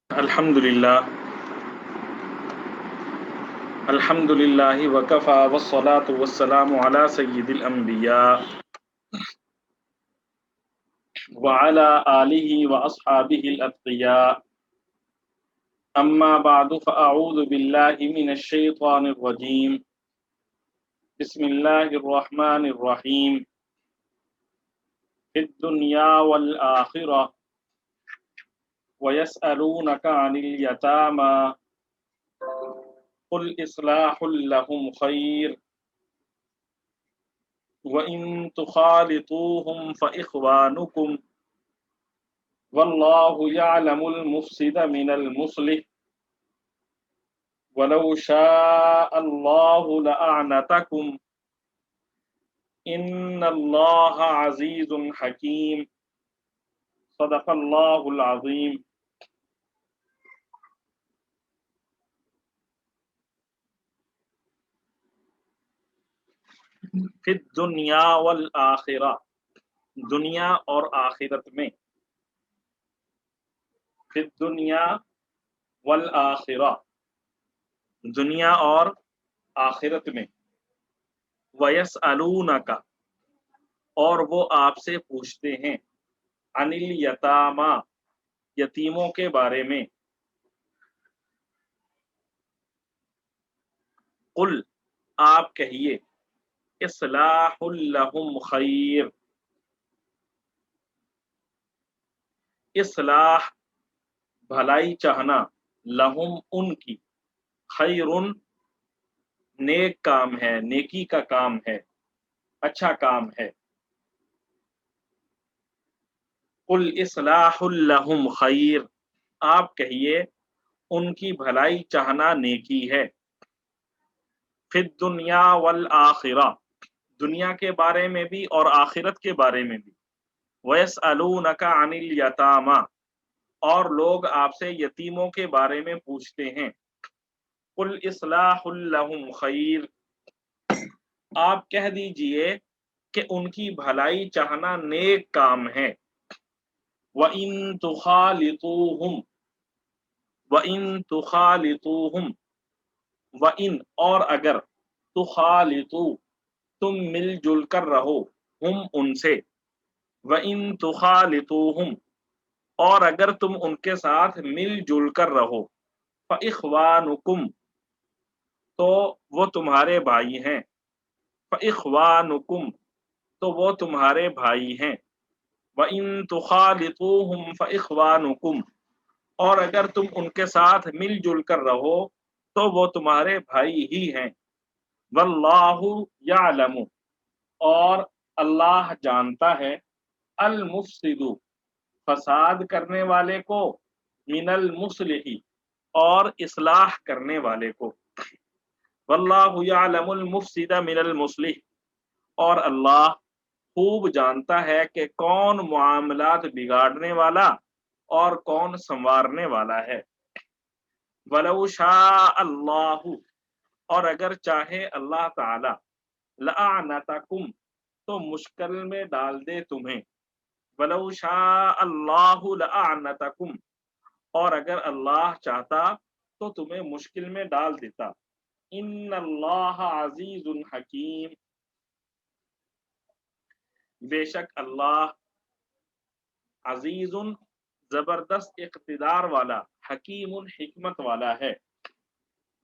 الحمد للہ وکفا والصلاة والسلام علی سید الانبیاء وعلی آلہ واصحابہ الاتقیاء اما بعد فاعوذ باللہ من الشیطان الرجیم بسم اللہ الرحمن الرحیم فی الدنیا والآخرہ ویسألونک عن الیتامی قل اصلاح لهم خیر وَإِن تُخَالِطُوهُمْ فَإِخْوَانُكُمْ وَاللَّهُ يَعْلَمُ الْمُفْسِدَ مِنَ الْمُصْلِحِ وَلَوْ شَاءَ اللَّهُ لَأَعْنَتَكُمْ إِنَّ اللَّهَ عَزِيزٌ حَكِيمٌ صدق اللہ العظیم۔ فی الدنیا والآخرہ، دنیا اور آخرت میں، فی الدنیا والآخرہ، دنیا اور آخرت میں، وَيَسْأَلُونَكَ، اور وہ آپ سے پوچھتے ہیں، عن الیتامی، یتیموں کے بارے میں، قل، آپ کہیے، اصلاح لہم خیر، اصلاح بھلائی چاہنا، لہم ان کی، خیرن نیک کام ہے، نیکی کا کام ہے، اچھا کام ہے۔ قل اصلاح لہم خیر، آپ کہیے ان کی بھلائی چاہنا نیکی ہے۔ فی الدنیا والآخرہ، دنیا کے بارے میں بھی اور آخرت کے بارے میں بھی۔ وَيَسْأَلُونَكَ عَنِ الْيَتَامَى، اور لوگ آپ سے یتیموں کے بارے میں پوچھتے ہیں۔ قُلْ إِصْلَاحٌ لَهُمْ خَيْرٌ، آپ کہہ دیجئے کہ ان کی بھلائی چاہنا نیک کام ہے۔ وَإِن تُخَالِطُوهُمْ، وَإِن تُخَالِطُوهُمْ، وَإِن اور اگر، تخالطو تم مل جل کر رہو، ہم ان سے، وَإِن تُخَالِطُوهُمْ، اور اگر تم ان کے ساتھ مل جل کر رہو، فَإِخْوَانُكُمْ، تو وہ تمہارے بھائی ہیں، فَإِخْوَانُكُمْ، تو وہ تمہارے بھائی ہیں، وَإِن تُخَالِطُوهُمْ فَإِخْوَانُكُمْ، اور اگر تم ان کے ساتھ مل جل کر رہو تو وہ تمہارے بھائی ہی ہیں۔ واللہ یعلم، اور اللہ جانتا ہے، المفسد، فساد کرنے والے کو، من المصلح، اور اصلاح کرنے والے کو۔ واللہ یعلم المفسد من المصلح، اور اللہ خوب جانتا ہے کہ کون معاملات بگاڑنے والا اور کون سنوارنے والا ہے۔ وَلَوْ شَاءَ اللَّهُ، اور اگر چاہے اللہ تعالی، لَأَعْنَتَكُمْ، تو مشکل میں ڈال دے تمہیں۔ وَلَوْ شَاءَ اللَّهُ لَأَعْنَتَكُمْ، اور اگر اللہ چاہتا تو تمہیں مشکل میں ڈال دیتا۔ ان اللہ عزیز حکیم، بے شک اللہ عزیز، زبردست اقتدار والا، حکیم، حکمت والا ہے۔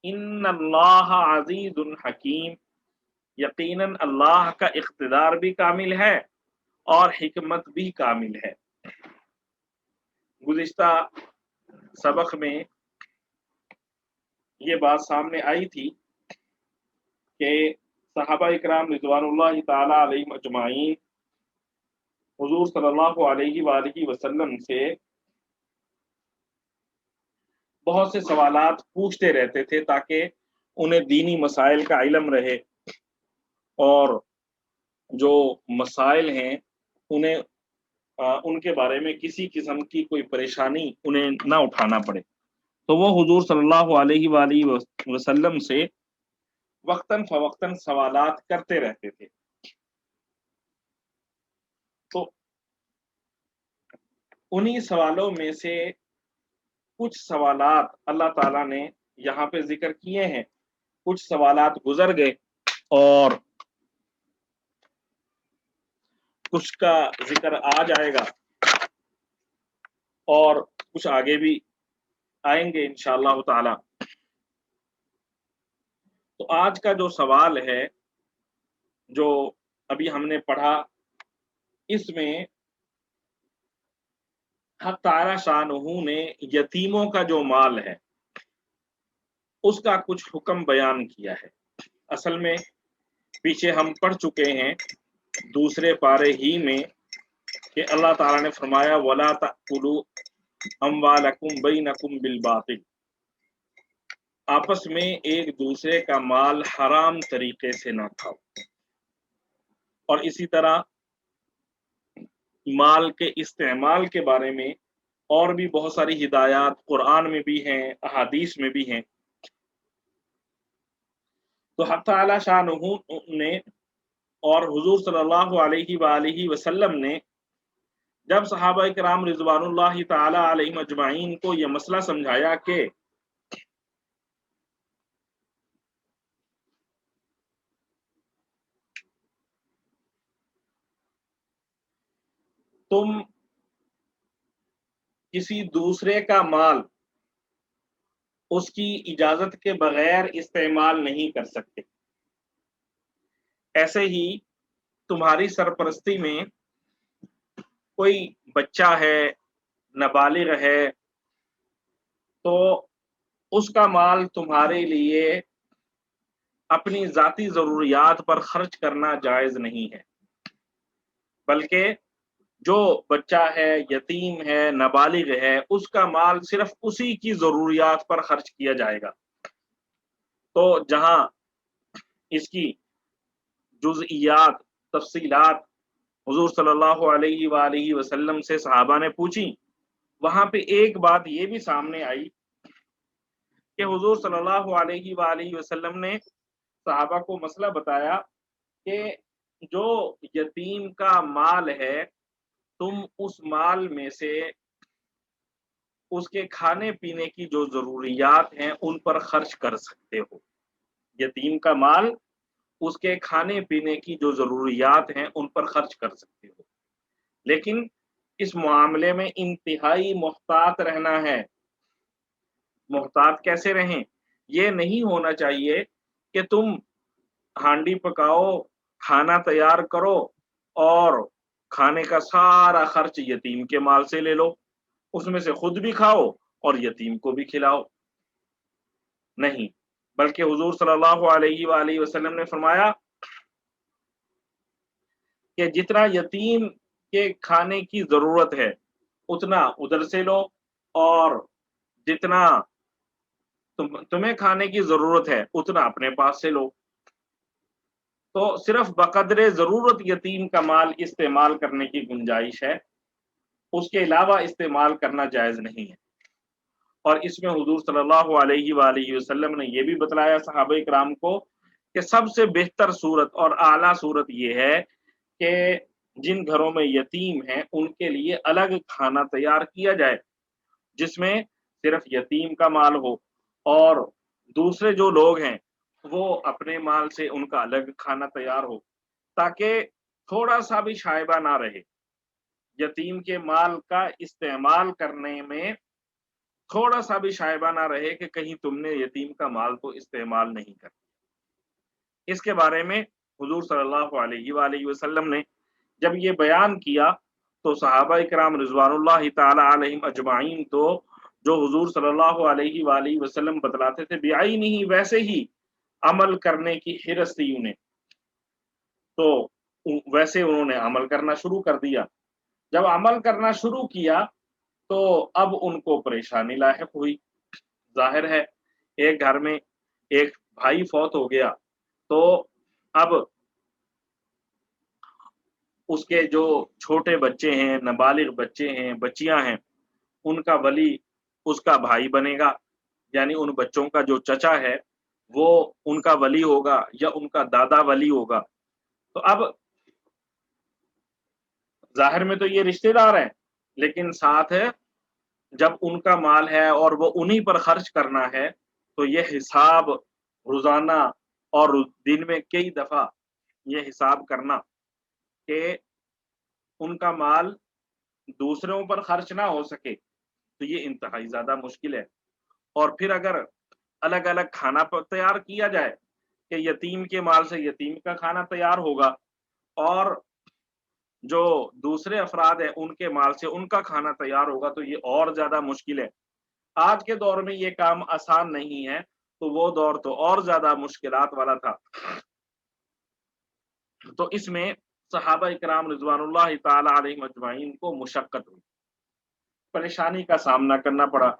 ان اللہ عزیز حکیم، یقیناً اللہ کا اقتدار بھی کامل ہے اور حکمت بھی کامل ہے۔ گزشتہ سبق میں یہ بات سامنے آئی تھی کہ صحابہ اکرام رضوان اللہ تعالی علیہم اجمعین حضور صلی اللہ علیہ وآلہ وسلم سے بہت سے سوالات پوچھتے رہتے تھے تاکہ انہیں دینی مسائل کا علم رہے، اور جو مسائل ہیں انہیں ان کے بارے میں کسی قسم کی کوئی پریشانی انہیں نہ اٹھانا پڑے۔ تو وہ حضور صلی اللہ علیہ وآلہ وسلم سے وقتاً فوقتاً سوالات کرتے رہتے تھے۔ تو انہی سوالوں میں سے کچھ سوالات اللہ تعالیٰ نے یہاں پہ ذکر کیے ہیں، کچھ سوالات گزر گئے اور کچھ کا ذکر آ جائے گا اور کچھ آگے بھی آئیں گے انشاءاللہ تعالی۔ تو آج کا جو سوال ہے جو ابھی ہم نے پڑھا، اس میں حق تعالی شانہ نے یتیموں کا جو مال ہے اس کا کچھ حکم بیان کیا ہے۔ اصل میں پیچھے ہم پڑھ چکے ہیں دوسرے پارے ہی میں کہ اللہ تعالیٰ نے فرمایا وَلَا تَأْكُلُوا أَمْوَالَكُمْ بَيْنَكُمْ بِالْبَاطِلِ، آپس میں ایک دوسرے کا مال حرام طریقے سے نہ کھاؤ۔ اور اسی طرح مال کے استعمال کے بارے میں اور بھی بہت ساری ہدایات قرآن میں بھی ہیں، احادیث میں بھی ہیں۔ تو حق تعالی شانہ نے اور حضور صلی اللہ علیہ وآلہ وسلم نے جب صحابہ کرام رضوان اللہ تعالی علیہم اجمعین کو یہ مسئلہ سمجھایا کہ تم کسی دوسرے کا مال اس کی اجازت کے بغیر استعمال نہیں کر سکتے، ایسے ہی تمہاری سرپرستی میں کوئی بچہ ہے، نابالغ ہے، تو اس کا مال تمہارے لیے اپنی ذاتی ضروریات پر خرچ کرنا جائز نہیں ہے، بلکہ جو بچہ ہے، یتیم ہے، نابالغ ہے، اس کا مال صرف اسی کی ضروریات پر خرچ کیا جائے گا۔ تو جہاں اس کی جزئیات، تفصیلات حضور صلی اللہ علیہ وآلہ وسلم سے صحابہ نے پوچھی، وہاں پہ ایک بات یہ بھی سامنے آئی کہ حضور صلی اللہ علیہ وآلہ وسلم نے صحابہ کو مسئلہ بتایا کہ جو یتیم کا مال ہے تم اس مال میں سے اس کے کھانے پینے کی جو ضروریات ہیں ان پر خرچ کر سکتے ہو۔ یتیم کا مال اس کے کھانے پینے کی جو ضروریات ہیں ان پر خرچ کر سکتے ہو، لیکن اس معاملے میں انتہائی محتاط رہنا ہے۔ محتاط کیسے رہیں؟ یہ نہیں ہونا چاہیے کہ تم ہانڈی پکاؤ، کھانا تیار کرو اور کھانے کا سارا خرچ یتیم کے مال سے لے لو، اس میں سے خود بھی کھاؤ اور یتیم کو بھی کھلاؤ۔ نہیں، بلکہ حضور صلی اللہ علیہ وآلہ وسلم نے فرمایا کہ جتنا یتیم کے کھانے کی ضرورت ہے اتنا ادھر سے لو، اور جتنا تمہیں کھانے کی ضرورت ہے اتنا اپنے پاس سے لو۔ تو صرف بقدر ضرورت یتیم کا مال استعمال کرنے کی گنجائش ہے، اس کے علاوہ استعمال کرنا جائز نہیں ہے۔ اور اس میں حضور صلی اللہ علیہ وآلہ وسلم نے یہ بھی بتلایا صحابہ کرام کو کہ سب سے بہتر صورت اور اعلیٰ صورت یہ ہے کہ جن گھروں میں یتیم ہیں ان کے لیے الگ کھانا تیار کیا جائے جس میں صرف یتیم کا مال ہو، اور دوسرے جو لوگ ہیں وہ اپنے مال سے ان کا الگ کھانا تیار ہو، تاکہ تھوڑا سا بھی شائبہ نہ رہے۔ یتیم کے مال کا استعمال کرنے میں تھوڑا سا بھی شائبہ نہ رہے کہ کہیں تم نے یتیم کا مال تو استعمال نہیں کر۔ اس کے بارے میں حضور صلی اللہ علیہ وآلہ وسلم نے جب یہ بیان کیا تو صحابہ کرام رضوان اللہ تعالی علیہم اجمعین تو جو حضور صلی اللہ علیہ وآلہ وسلم بتلاتے تھے بعینہ ویسے ہی عمل کرنے کی حرص تھی انہیں، تو ویسے انہوں نے عمل کرنا شروع کر دیا۔ جب عمل کرنا شروع کیا تو اب ان کو پریشانی لاحق ہوئی۔ ظاہر ہے ایک گھر میں ایک بھائی فوت ہو گیا تو اب اس کے جو چھوٹے بچے ہیں، نابالغ بچے ہیں، بچیاں ہیں، ان کا ولی اس کا بھائی بنے گا، یعنی ان بچوں کا جو چچا ہے وہ ان کا ولی ہوگا یا ان کا دادا ولی ہوگا۔ تو اب ظاہر میں تو یہ رشتہ دار ہیں، لیکن ساتھ ہے جب ان کا مال ہے اور وہ انہی پر خرچ کرنا ہے تو یہ حساب روزانہ اور دن میں کئی دفعہ یہ حساب کرنا کہ ان کا مال دوسروں پر خرچ نہ ہو سکے تو یہ انتہائی زیادہ مشکل ہے۔ اور پھر اگر الگ الگ کھانا تیار کیا جائے کہ یتیم کے مال سے یتیم کا کھانا تیار ہوگا اور جو دوسرے افراد ہیں ان کے مال سے ان کا کھانا تیار ہوگا تو یہ اور زیادہ مشکل ہے۔ آج کے دور میں یہ کام آسان نہیں ہے، تو وہ دور تو اور زیادہ مشکلات والا تھا۔ تو اس میں صحابہ اکرام رضوان اللہ تعالی علیہم اجمعین کو مشقت ہوئی، پریشانی کا سامنا کرنا پڑا،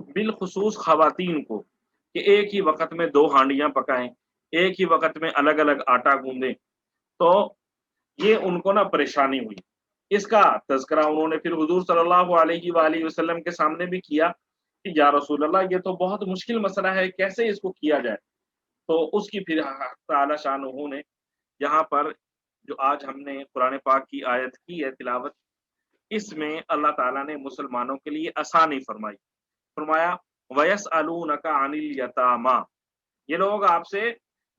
بالخصوص خواتین کو، کہ ایک ہی وقت میں 2 ہانڈیاں پکائیں، ایک ہی وقت میں الگ الگ آٹا گوندیں، تو یہ ان کو پریشانی ہوئی۔ اس کا تذکرہ انہوں نے پھر حضور صلی اللہ علیہ وآلہ وسلم کے سامنے بھی کیا کہ یا رسول اللہ یہ تو بہت مشکل مسئلہ ہے، کیسے اس کو کیا جائے؟ تو اس کی پھر تعالی شانہ نے یہاں پر جو آج ہم نے قرآن پاک کی آیت کی ہے تلاوت، اس میں اللہ تعالیٰ نے مسلمانوں کے لیے آسانی فرمائی، فرمایا وَيَسْأَلُونَكَ عَنِ الْيَتَامَى، یہ لوگ آپ سے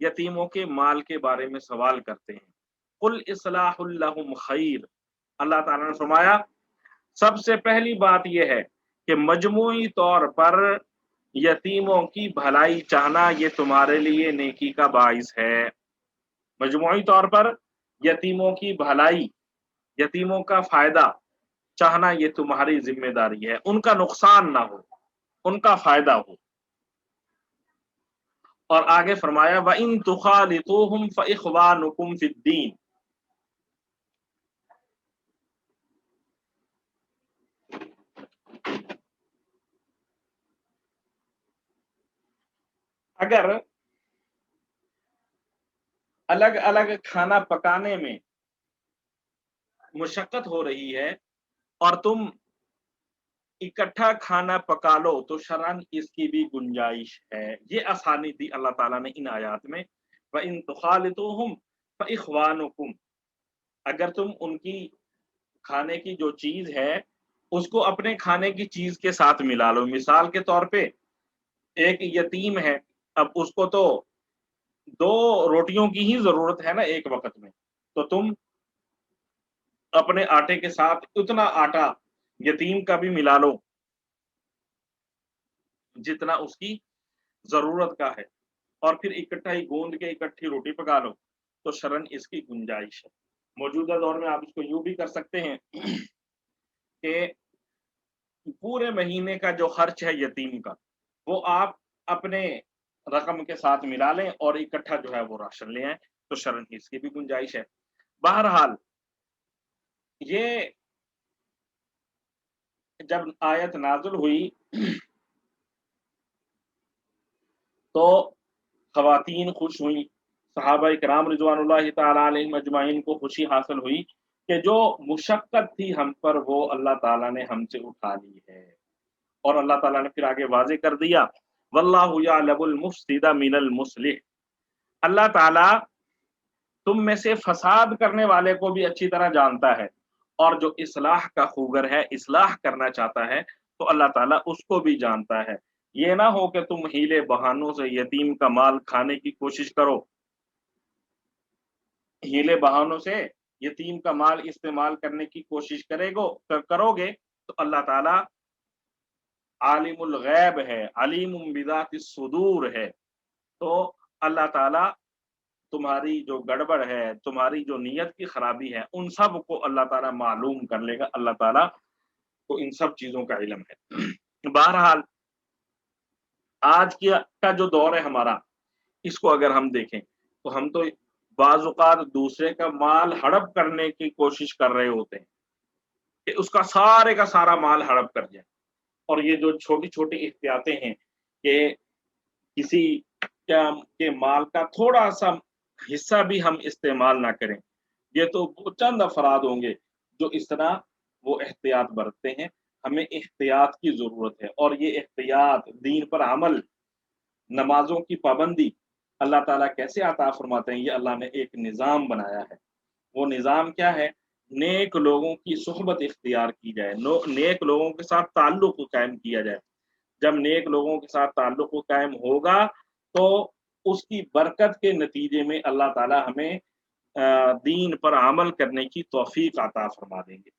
یتیموں کے مال کے بارے میں سوال کرتے ہیں، قُلْ إِصْلَاحٌ لَهُمْ خَيْرٌ، اللہ تعالیٰ نے فرمایا سب سے پہلی بات یہ ہے کہ مجموعی طور پر یتیموں کی بھلائی چاہنا یہ تمہارے لیے نیکی کا باعث ہے۔ مجموعی طور پر یتیموں کی بھلائی، یتیموں کا فائدہ چاہنا یہ تمہاری ذمہ داری ہے، ان کا نقصان نہ ہو، ان کا فائدہ ہو۔ اور آگے فرمایا وَإِن تُخَالِطُوهُمْ فَإِخْوَانُكُمْ فِي الدِّينِ، اگر الگ الگ کھانا پکانے میں مشقت ہو رہی ہے اور تم اکٹھا کھانا پکا لو تو شرعن اس کی بھی گنجائش ہے۔ یہ آسانی دی اللہ تعالیٰ نے ان آیات میں، وَإِن تُخَالِطُوهُمْ فَإِخْوَانُكُمْ، اگر تم ان کی کھانے کی جو چیز ہے اس کو اپنے کھانے کی چیز کے ساتھ ملا لو۔ مثال کے طور پہ ایک یتیم ہے، اب اس کو تو 2 روٹیوں کی ہی ضرورت ہے نا ایک وقت میں، تو تم اپنے آٹے کے ساتھ اتنا آٹا یتیم کا بھی ملا لو جتنا اس کی ضرورت کا ہے، اور پھر اکٹھا ہی گوند کے اکٹھی روٹی پکا لو تو شرعن اس کی گنجائش ہے۔ موجودہ دور میں آپ اس کو یوں بھی کر سکتے ہیں کہ پورے مہینے کا جو خرچ ہے یتیم کا وہ آپ اپنے رقم کے ساتھ ملا لیں اور اکٹھا جو ہے وہ راشن لے آئیں، تو شرعن اس کی بھی گنجائش ہے۔ بہرحال یہ جب آیت نازل ہوئی تو خواتین خوش ہوئیں، صحابہ اکرام رضوان اللہ تعالی علیہم اجمعین کو خوشی حاصل ہوئی کہ جو مشقت تھی ہم پر وہ اللہ تعالیٰ نے ہم سے اٹھا لی ہے۔ اور اللہ تعالیٰ نے پھر آگے واضح کر دیا واللہ یعلم المفسد من المصلح، اللہ تعالیٰ تم میں سے فساد کرنے والے کو بھی اچھی طرح جانتا ہے، اور جو اصلاح کا خوگر ہے، اصلاح کرنا چاہتا ہے تو اللہ تعالیٰ اس کو بھی جانتا ہے۔ یہ نہ ہو کہ تم ہیلے بہانوں سے یتیم کا مال کھانے کی کوشش کرو، ہیلے بہانوں سے یتیم کا مال استعمال کرنے کی کوشش کرو گے تو اللہ تعالیٰ عالم الغیب ہے، علیم بذات الصدور ہے، تو اللہ تعالیٰ تمہاری جو گڑبڑ ہے، تمہاری جو نیت کی خرابی ہے، ان سب کو اللہ تعالیٰ معلوم کر لے گا۔ اللہ تعالیٰ کو ان سب چیزوں کا علم ہے۔ بہرحال آج کا جو دور ہے ہمارا، اس کو اگر ہم دیکھیں تو ہم تو بعض اوقات دوسرے کا مال ہڑپ کرنے کی کوشش کر رہے ہوتے ہیں کہ اس کا سارا مال ہڑپ کر جائے، اور یہ جو چھوٹی چھوٹی احتیاطیں ہیں کہ کسی کے مال کا تھوڑا سا حصہ بھی ہم استعمال نہ کریں، یہ تو چند افراد ہوں گے جو اس طرح وہ احتیاط برتتے ہیں۔ ہمیں احتیاط کی ضرورت ہے، اور یہ احتیاط دین پر عمل، نمازوں کی پابندی اللہ تعالیٰ کیسے عطا فرماتے ہیں؟ یہ اللہ نے ایک نظام بنایا ہے۔ وہ نظام کیا ہے؟ نیک لوگوں کی صحبت اختیار کی جائے، نیک لوگوں کے ساتھ تعلق کو قائم کیا جائے۔ جب نیک لوگوں کے ساتھ تعلق کو قائم ہوگا تو اس کی برکت کے نتیجے میں اللہ تعالی ہمیں دین پر عمل کرنے کی توفیق عطا فرما دیں گے۔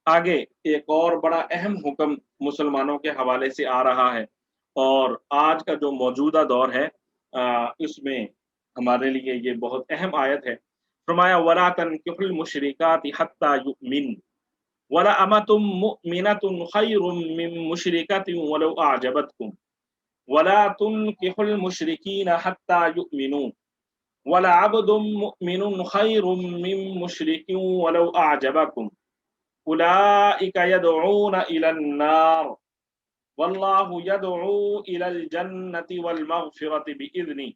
آگے ایک اور بڑا اہم حکم مسلمانوں کے حوالے سے آ رہا ہے، اور آج کا جو موجودہ دور ہے اس میں ہمارے لیے یہ بہت اہم آیت ہے۔ فرمایا وَلَا تَنكِحُوا الْمُشْرِكَاتِ حَتَّى يُؤْمِنْ وَلَأَمَةٌ مُؤْمِنَةٌ خَيْرٌ مِّن مُّشْرِكَةٍ وَلَوْ أَعْجَبَتْكُمْ وَلَا تُنكِحُوا الْمُشْرِكِينَ حَتَّى يُؤْمِنُوا وَلَعَبْدٌ مُّؤْمِنٌ خَيْرٌ مِّن مُّشْرِكٍ وَلَوْ أَعْجَبَكُمْ أُولَٰئِكَ يَدْعُونَ إِلَى النَّارِ وَاللَّهُ يَدْعُو إِلَى الْجَنَّةِ وَالْمَغْفِرَةِ بِإِذْنِهِ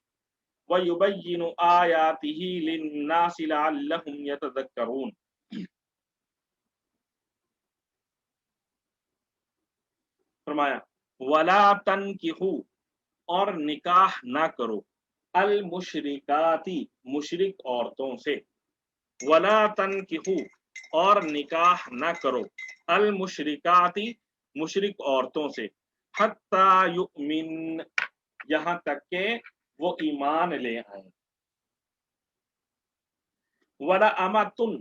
وَيُبَيِّنُ آيَاتِهِ لِلنَّاسِ لَعَلَّهُمْ يَتَذَكَّرُونَ۔ فرمایا وَلَا تَنكِحُوا اور نکاح نہ کرو المشرکاتی مشرک عورتوں سے، وَلَا تَنكِحُوا اور نکاح نہ کرو المشرکاتی مشرک عورتوں سے، حَتَّى يُؤْمِن یہاں تک کہ وہ ایمان لے آئیں، وَلَأَمَةٌ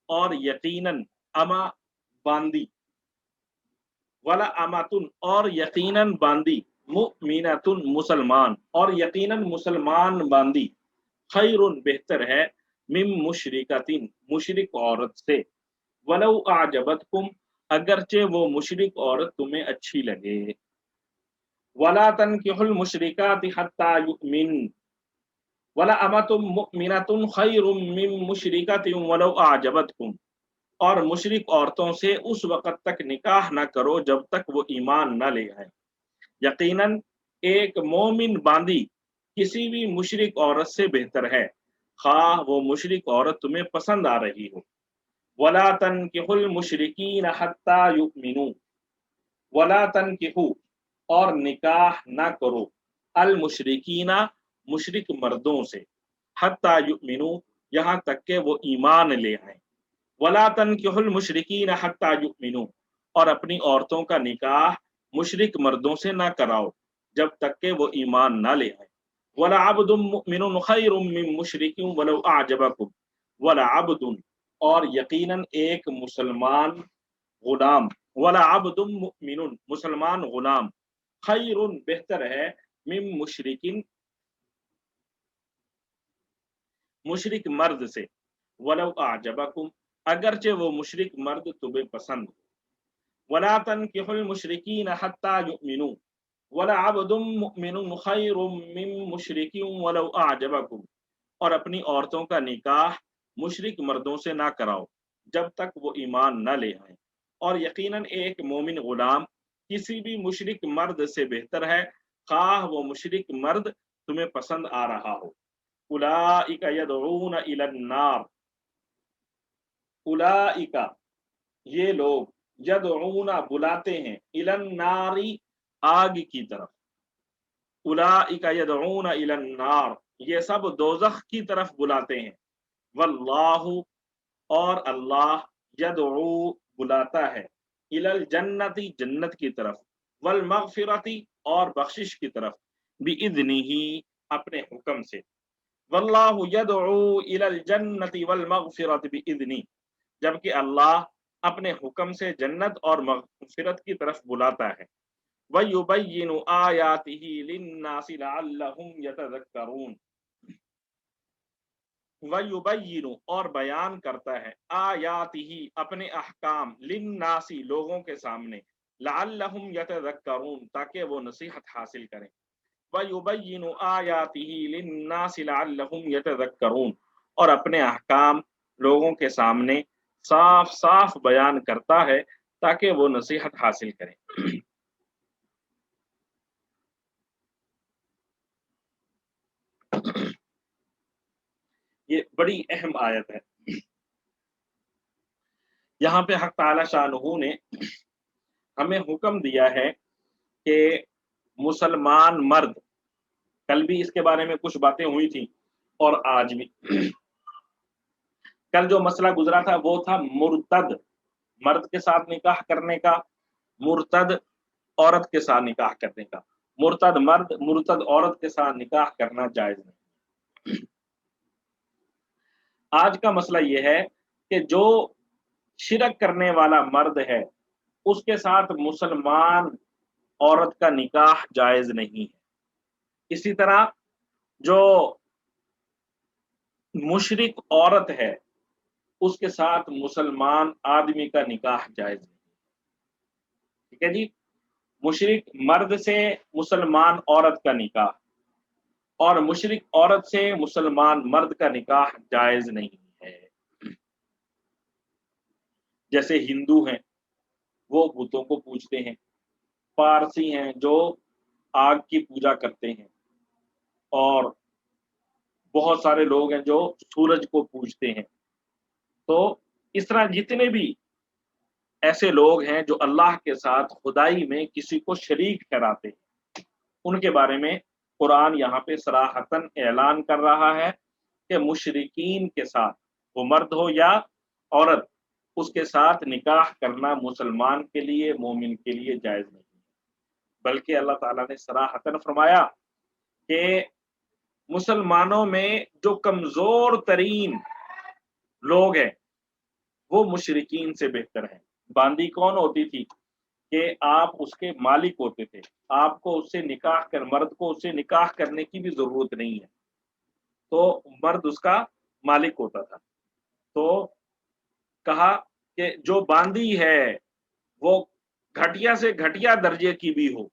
اور یقیناً اما باندی، وَلَأَمَةٌ اور یقیناً باندی، مُؤْمِنَةٌ مسلمان اور یقیناً مسلمان باندی، خیرٌ بہتر ہے، من مشرکتن مشرک عورت سے، ولو اعجبتکم اگرچہ وہ مشرک عورت تمہیں اچھی لگے، ولا تنکحوا المشرکات حتی یؤمن ولأمة مؤمنة خیر من مشرکۃ ولو اعجبتکم اور مشرک عورتوں سے اس وقت تک نکاح نہ کرو جب تک وہ ایمان نہ لے آئیں، یقیناً ایک مومن باندی کسی بھی مشرک عورت سے بہتر ہے، خواہ وہ مشرک عورت تمہیں پسند آ رہی ہو۔ وَلَا تَنكِحُوا الْمُشْرِكِينَ حَتَّى يُؤْمِنُوا وَلَا تَنكِحُوا اور نکاح نہ کرو المشرکین مشرک مردوں سے، حتیٰ یؤمنوا یہاں تک کہ وہ ایمان لے آئیں، وَلَا تَنكِحُوا الْمُشْرِكِينَ حَتَّى يُؤْمِنُوا اور اپنی عورتوں کا نکاح مشرک مردوں سے نہ کراؤ جب تک کہ وہ ایمان نہ لے آئیں، وَلَعَبْدٌ مُؤْمِنٌ خَيْرٌ مِّن مُّشْرِكٍ وَلَوْ أَعْجَبَكُمْ وَلَعَبْدٌ اور یقیناً ایک مسلمان غلام، وَلَعَبْدٌ مُؤْمِنٌ مسلمان غلام، خیرٌ بہتر ہے، من مشرکن مشرک مرد سے، ولو اعجبکم اگرچہ وہ مشرک مرد تمہیں پسند ہو، ولا تنکحوا المشرکین حتی یؤمنوا ولعبد مؤمن خیر من مشرک ولو اعجبکم اور اپنی عورتوں کا نکاح مشرک مردوں سے نہ کراؤ جب تک وہ ایمان نہ لے آئیں، اور یقیناً ایک مومن غلام کسی بھی مشرک مرد سے بہتر ہے، خواہ وہ مشرک مرد تمہیں پسند آ رہا ہو۔ اولئک یدعون الی النار اولئک یہ لوگ یدعون بلاتے ہیں الی النار آگ کی طرف، اولئک یدعون الی النار یہ سب دوزخ کی طرف بلاتے ہیں، واللہ اور اللہ یدعو بلاتا ہے الی الجنت جنت کی طرف، والمغفرت اور بخشش کی طرف، باذنہ اپنے حکم سے، واللہ یدعو الی الجنت والمغفرت باذنہ جبکہ اللہ اپنے حکم سے جنت اور مغفرت کی طرف بلاتا ہے، وَيُبَيِّنُ آیَاتِهِ لِلنَّاسِ لَعَلَّهُمْ يَتَذَكَّرُونَ وَيُبَيِّنُ اور بیان کرتا ہے آیاتہ اپنے احکام للناس لوگوں کے سامنے، لعلہم یتذکرون تاکہ وہ نصیحت حاصل کریں، وَيُبَيِّنُ آیاتہ للناس لعلہم یتذکرون اور اپنے احکام لوگوں کے سامنے صاف صاف بیان کرتا ہے تاکہ وہ نصیحت حاصل کریں۔ یہ بڑی اہم آیت ہے۔ یہاں پہ حق تعالی شانہ نے ہمیں حکم دیا ہے کہ مسلمان مرد، کل بھی اس کے بارے میں کچھ باتیں ہوئی تھیں اور آج بھی، کل جو مسئلہ گزرا تھا وہ تھا مرتد مرد کے ساتھ نکاح کرنے کا، مرتد عورت کے ساتھ نکاح کرنے کا۔ مرتد مرد مرتد عورت کے ساتھ نکاح کرنا جائز نہیں۔ آج کا مسئلہ یہ ہے کہ جو شرک کرنے والا مرد ہے اس کے ساتھ مسلمان عورت کا نکاح جائز نہیں ہے۔ اسی طرح جو مشرک عورت ہے اس کے ساتھ مسلمان آدمی کا نکاح جائز نہیں۔ ٹھیک ہے جی، مشرک مرد سے مسلمان عورت کا نکاح اور مشرک عورت سے مسلمان مرد کا نکاح جائز نہیں ہے۔ جیسے ہندو ہیں وہ بتوں کو پوجتے ہیں، پارسی ہیں جو آگ کی پوجا کرتے ہیں، اور بہت سارے لوگ ہیں جو سورج کو پوجتے ہیں۔ تو اس طرح جتنے بھی ایسے لوگ ہیں جو اللہ کے ساتھ خدائی میں کسی کو شریک ٹھہراتے ہیں، ان کے بارے میں قرآن یہاں پہ صراحتاً اعلان کر رہا ہے کہ مشرکین کے ساتھ، وہ مرد ہو یا عورت، اس کے ساتھ نکاح کرنا مسلمان کے لیے، مومن کے لیے جائز نہیں ہے۔ بلکہ اللہ تعالیٰ نے صراحتاً فرمایا کہ مسلمانوں میں جو کمزور ترین لوگ ہیں وہ مشرکین سے بہتر ہیں۔ باندی کون ہوتی تھی کہ آپ اس کے مالک ہوتے تھے، آپ کو اس سے نکاح کر مرد کو اس سے نکاح کرنے کی بھی ضرورت نہیں ہے، تو مرد اس کا مالک ہوتا تھا۔ تو کہا کہ جو باندی ہے وہ گھٹیا سے گھٹیا درجے کی بھی ہو،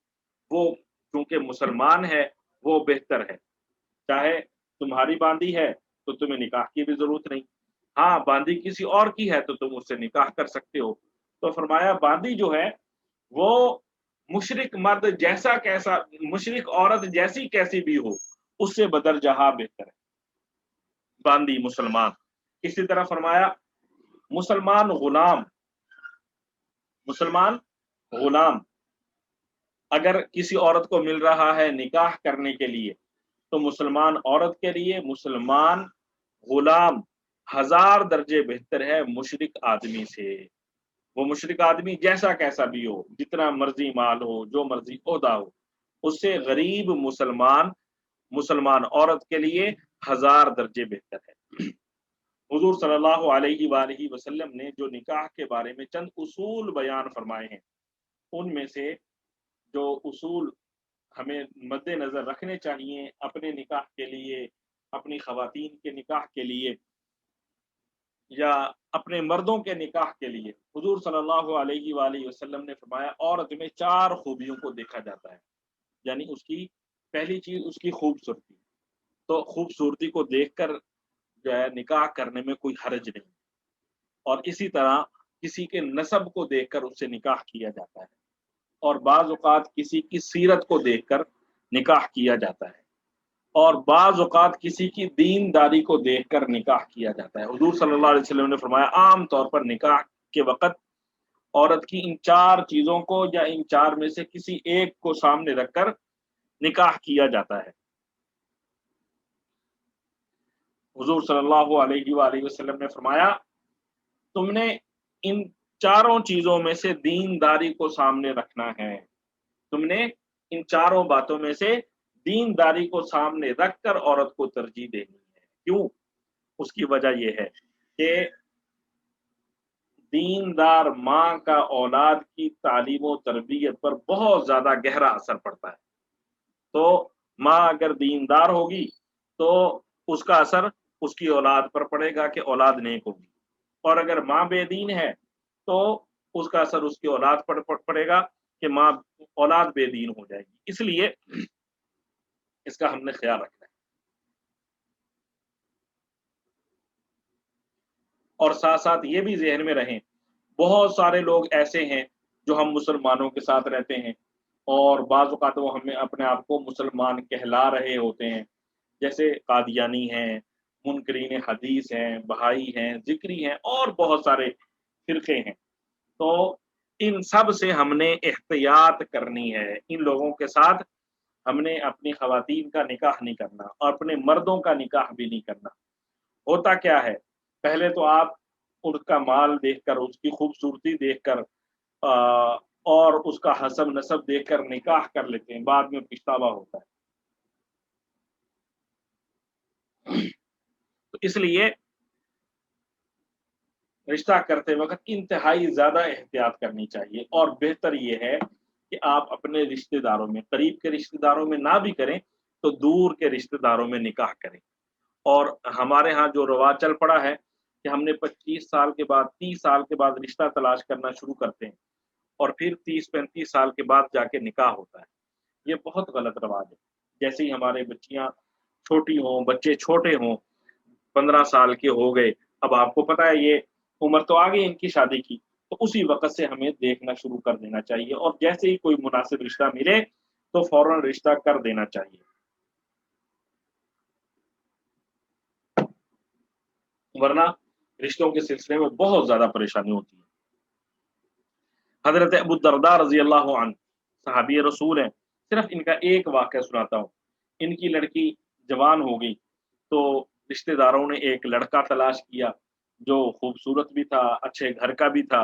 وہ کیونکہ مسلمان ہے وہ بہتر ہے۔ چاہے تمہاری باندی ہے تو تمہیں نکاح کی بھی ضرورت نہیں، ہاں باندی کسی اور کی ہے تو تم اس سے نکاح کر سکتے ہو۔ تو فرمایا باندی جو ہے وہ مشرک مرد جیسا کیسا، مشرک عورت جیسی کیسی بھی ہو اس سے بدر جہاں بہتر ہے باندی مسلمان۔ اسی طرح فرمایا مسلمان غلام اگر کسی عورت کو مل رہا ہے نکاح کرنے کے لیے تو مسلمان عورت کے لیے مسلمان غلام 1000 درجے بہتر ہے مشرک آدمی سے۔ وہ مشرک آدمی جیسا کیسا بھی ہو، جتنا مرضی مال ہو، جو مرضی عہدہ ہو، اس سے غریب مسلمان عورت کے لیے 1000 درجے بہتر ہے۔ حضور صلی اللہ علیہ وآلہ وسلم نے جو نکاح کے بارے میں چند اصول بیان فرمائے ہیں، ان میں سے جو اصول ہمیں مد نظر رکھنے چاہیے اپنے نکاح کے لیے، اپنی خواتین کے نکاح کے لیے یا اپنے مردوں کے نکاح کے لیے، حضور صلی اللہ علیہ وآلہ وسلم نے فرمایا عورت میں 4 خوبیوں کو دیکھا جاتا ہے۔ یعنی اس کی پہلی چیز اس کی خوبصورتی، تو خوبصورتی کو دیکھ کر جو ہے نکاح کرنے میں کوئی حرج نہیں، اور اسی طرح کسی کے نسب کو دیکھ کر اس سے نکاح کیا جاتا ہے، اور بعض اوقات کسی کی سیرت کو دیکھ کر نکاح کیا جاتا ہے، اور بعض اوقات کسی کی دینداری کو دیکھ کر نکاح کیا جاتا ہے۔ حضور صلی اللہ علیہ وسلم نے فرمایا عام طور پر نکاح کے وقت عورت کی ان 4 چیزوں کو یا ان 4 میں سے کسی ایک کو سامنے رکھ کر نکاح کیا جاتا ہے۔ حضور صلی اللہ علیہ وآلہ وسلم نے فرمایا تم نے ان 4 چیزوں میں سے دینداری کو سامنے رکھنا ہے، تم نے ان 4 باتوں میں سے دینداری کو سامنے رکھ کر عورت کو ترجیح دینی ہے۔ کیوں؟ اس کی وجہ یہ ہے کہ دیندار ماں کا اولاد کی تعلیم و تربیت پر بہت زیادہ گہرا اثر پڑتا ہے۔ تو ماں اگر دیندار ہوگی تو اس کا اثر اس کی اولاد پر پڑے گا کہ اولاد نیک ہوگی، اور اگر ماں بے دین ہے تو اس کا اثر اس کی اولاد پر پڑے گا کہ ماں اولاد بے دین ہو جائے گی۔ اس لیے اس کا ہم نے خیال رکھنا ہے، اور ساتھ ساتھ یہ بھی ذہن میں رہیں بہت سارے لوگ ایسے ہیں جو ہم مسلمانوں کے ساتھ رہتے ہیں اور بعض اوقات وہ ہمیں اپنے آپ کو مسلمان کہلا رہے ہوتے ہیں، جیسے قادیانی ہیں، منکرین حدیث ہیں، بہائی ہیں، ذکری ہیں، اور بہت سارے فرقے ہیں۔ تو ان سب سے ہم نے احتیاط کرنی ہے، ان لوگوں کے ساتھ ہم نے اپنی خواتین کا نکاح نہیں کرنا اور اپنے مردوں کا نکاح بھی نہیں کرنا۔ ہوتا کیا ہے، پہلے تو آپ اس کا مال دیکھ کر، اس کی خوبصورتی دیکھ کر اور اس کا حسب نسب دیکھ کر نکاح کر لیتے ہیں، بعد میں پچھتاوا ہوتا ہے۔ تو اس لیے رشتہ کرتے وقت انتہائی زیادہ احتیاط کرنی چاہیے، اور بہتر یہ ہے کہ آپ اپنے رشتہ داروں میں، قریب کے رشتہ داروں میں نہ بھی کریں تو دور کے رشتہ داروں میں نکاح کریں۔ اور ہمارے ہاں جو رواج چل پڑا ہے کہ ہم نے 25 سال کے بعد، 30 سال کے بعد رشتہ تلاش کرنا شروع کرتے ہیں، اور پھر 30-35 سال کے بعد جا کے نکاح ہوتا ہے، یہ بہت غلط رواج ہے۔ جیسے ہی ہمارے بچیاں چھوٹی ہوں، بچے چھوٹے ہوں، 15 سال کے ہو گئے، اب آپ کو پتا ہے یہ عمر تو آ گئی ان کی شادی کی، تو اسی وقت سے ہمیں دیکھنا شروع کر دینا چاہیے، اور جیسے ہی کوئی مناسب رشتہ ملے تو فوراً رشتہ کر دینا چاہیے، ورنہ رشتوں کے سلسلے میں بہت زیادہ پریشانی ہوتی ہے۔ حضرت ابو الدرداء رضی اللہ عنہ صحابی رسول ہیں، صرف ان کا ایک واقعہ سناتا ہوں۔ ان کی لڑکی جوان ہو گئی تو رشتہ داروں نے ایک لڑکا تلاش کیا جو خوبصورت بھی تھا، اچھے گھر کا بھی تھا،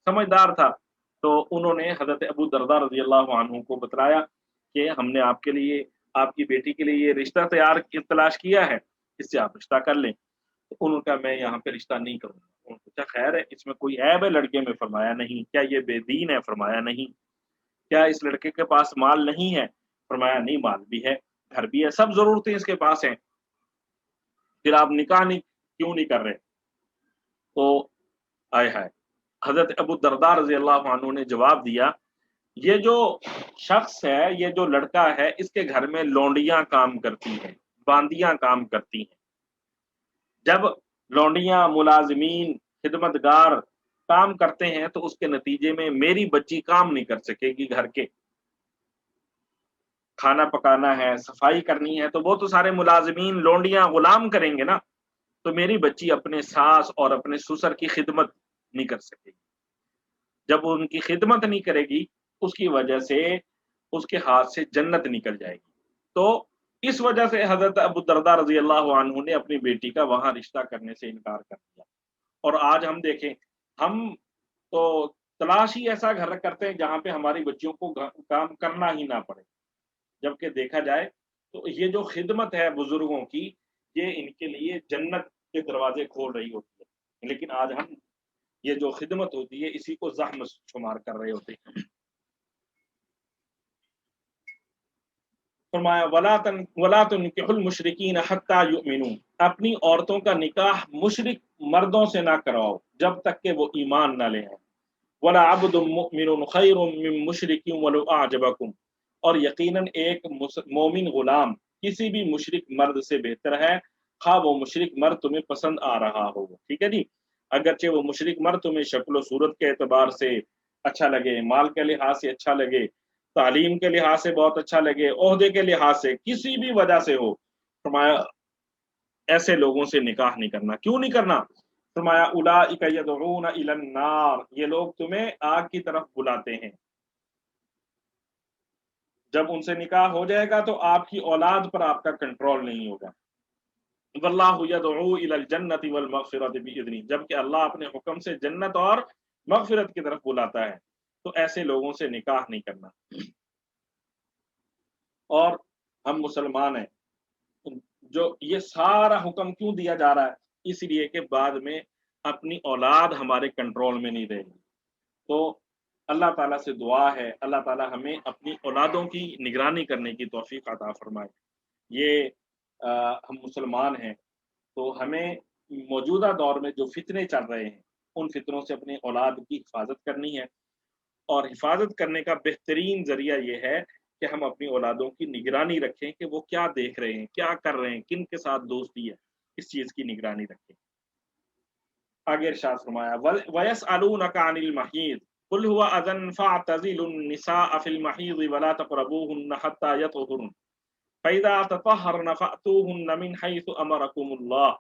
سمجھدار تھا۔ تو انہوں نے حضرت ابو الدرداء رضی اللہ عنہ کو بتلایا کہ ہم نے آپ کے لیے، آپ کی بیٹی کے لیے یہ رشتہ تلاش کیا ہے، اس سے آپ رشتہ کر لیں۔ تو انہوں نے کہا میں یہاں پہ رشتہ نہیں کروں گا۔ انہوں نے پوچھا خیر ہے، اس میں کوئی عیب ہے لڑکے میں؟ فرمایا نہیں۔ کیا یہ بے دین ہے؟ فرمایا نہیں۔ کیا اس لڑکے کے پاس مال نہیں ہے؟ فرمایا نہیں، مال بھی ہے، گھر بھی ہے، سب ضرورتیں اس کے پاس ہیں، پھر آپ نکاح نہیں کیوں نہیں کر رہے؟ تو آئے ہائے، حضرت ابو الدرداء رضی اللہ عنہ نے جواب دیا، یہ جو شخص ہے، یہ جو لڑکا ہے، اس کے گھر میں لونڈیاں کام کرتی ہیں، باندیاں کام کرتی ہیں۔ جب لونڈیاں، ملازمین، خدمتگار کام کرتے ہیں تو اس کے نتیجے میں میری بچی کام نہیں کر سکے گی، گھر کے کھانا پکانا ہے، صفائی کرنی ہے، تو وہ تو سارے ملازمین، لونڈیاں، غلام کریں گے نا، تو میری بچی اپنے ساس اور اپنے سسر کی خدمت نہیں کر سکے گی۔ جب وہ ان کی خدمت نہیں کرے گی، اس کی وجہ سے اس کے ہاتھ سے جنت نکل جائے گی۔ تو اس وجہ سے حضرت ابو الدرداء رضی اللہ عنہ نے اپنی بیٹی کا وہاں رشتہ کرنے سے انکار کر دیا۔ اور آج ہم دیکھیں، ہم تو تلاش ہی ایسا گھر کرتے ہیں جہاں پہ ہماری بچیوں کو کام کرنا ہی نہ پڑے، جبکہ دیکھا جائے تو یہ جو خدمت ہے بزرگوں کی، یہ ان کے لیے جنت کے دروازے کھول رہی ہوتی ہے، لیکن آج ہم یہ جو خدمت ہوتی ہے اسی کو زحم شمار کر رہے ہوتے ہیں۔ فرمایا وَلَا تُنْكِحُوا الْمُشْرِكِينَ حَتَّى يُؤْمِنُوا، اپنی عورتوں کا نکاح مشرک مردوں سے نہ کرواؤ جب تک کہ وہ ایمان نہ لے آئیں۔ وَلَا عَبْدٌ مُؤْمِنٌ خَيْرٌ مِّن مُشْرِكٍ وَلَوْ أَعْجَبَكُمْ، اور یقیناً ایک مومن غلام کسی بھی مشرک مرد سے بہتر ہے، خواہ وہ مشرک مرد تمہیں پسند آ رہا ہو۔ ٹھیک ہے جی، اگرچہ وہ مشرک مرد تمہیں شکل و صورت کے اعتبار سے اچھا لگے، مال کے لحاظ سے اچھا لگے، تعلیم کے لحاظ سے بہت اچھا لگے، عہدے کے لحاظ سے کسی بھی وجہ سے ہو، فرمایا ایسے لوگوں سے نکاح نہیں کرنا۔ کیوں نہیں کرنا؟ فرمایا اولئک یدعون الی النار، یہ لوگ تمہیں آگ کی طرف بلاتے ہیں۔ جب ان سے نکاح ہو جائے گا تو آپ کی اولاد پر آپ کا کنٹرول نہیں ہوگا۔ واللہ یدعو الی الجنۃ والمغفرۃ باذنہ، جبکہ اللہ اپنے حکم سے جنت اور مغفرت کی طرف بلاتا ہے، تو ایسے لوگوں سے نکاح نہیں کرنا۔ اور ہم مسلمان ہیں، جو یہ سارا حکم کیوں دیا جا رہا ہے؟ اس لیے کہ بعد میں اپنی اولاد ہمارے کنٹرول میں نہیں رہے گی۔ تو اللہ تعالیٰ سے دعا ہے، اللہ تعالیٰ ہمیں اپنی اولادوں کی نگرانی کرنے کی توفیق عطا فرمائے۔ یہ ہم مسلمان ہیں تو ہمیں موجودہ دور میں جو فتنے چل رہے ہیں ان فتنوں سے اپنی اولاد کی حفاظت کرنی ہے، اور حفاظت کرنے کا بہترین ذریعہ یہ ہے کہ ہم اپنی اولادوں کی نگرانی رکھیں کہ وہ کیا دیکھ رہے ہیں، کیا کر رہے ہیں، کن کے ساتھ دوستی ہے، اس چیز کی نگرانی رکھیں۔ آگے ارشاد فرمایا وَيَسْأَلُونَكَ عَنِ الْمَحِيضِ قُلْ هُوَ أَذًى فَاعْتَزِلُوا النِّسَاءَ فِي الْمَحِيضِ وَلَا تَقْرَبُوهُنَّ حَتَّى يَطْهُرْنَ فَإِذَا تَطَهَّرْنَ فَأْتُوهُنَّ مِنْ حَيْثُ أَمَرَكُمُ اللَّهُ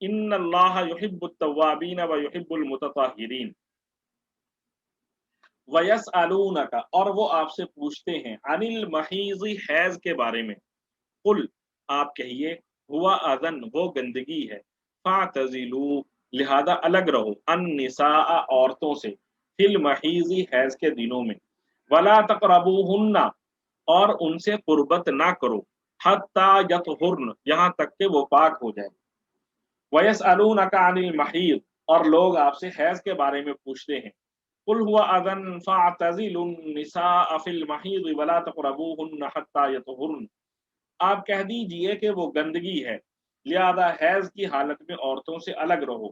إِنَّ اللَّهَ يُحِبُّ التَّوَّابِينَ وَيُحِبُّ الْمُتَطَهِّرِينَ۔ وَيَسْأَلُونَكَ، اور وہ آپ سے پوچھتے ہیں، عَنِ الْمَحِيضِ حیض کے بارے میں، قل آپ کہیے، ہوا اذن وہ گندگی ہے، فاعتزلوا لہذا الگ رہو النساء عورتوں سے فی المحیض حیض کے دنوں میں ولا تقربوہن اور ان سے قربت نہ کرو حتی یطہرن یہاں تک کہ وہ پاک ہو جائے ویسألونک عن المحیض اور لوگ آپ سے حیض کے بارے میں پوچھتے ہیں قل هو اذن فاعتزلوا النساء فی المحیض ولا تقربوہن حتی یطہرن آپ کہہ دیجئے کہ وہ گندگی ہے لہذا حیض کی حالت میں عورتوں سے الگ رہو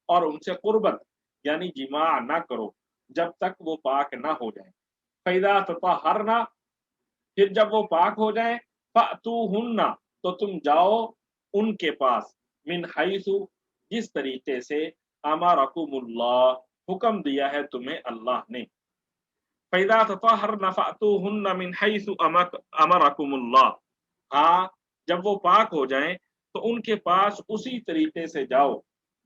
اور ان سے قربت یعنی جماع نہ کرو جب تک وہ پاک نہ ہو جائیں فَإِذَا تَطَهَّرْنَ پھر جب وہ پاک ہو جائیں فَأْتُوهُنَّ تو تم جاؤ ان کے پاس من حیث جس طریقے سے امرکم اللہ حکم دیا ہے تمہیں اللہ نے فَإِذَا تَطَهَّرْنَ فَأْتُوهُنَّ مِنْ حَيْثُ أَمَرَكُمُ اللَّهُ ہاں جب وہ پاک ہو جائیں تو ان کے پاس اسی طریقے سے جاؤ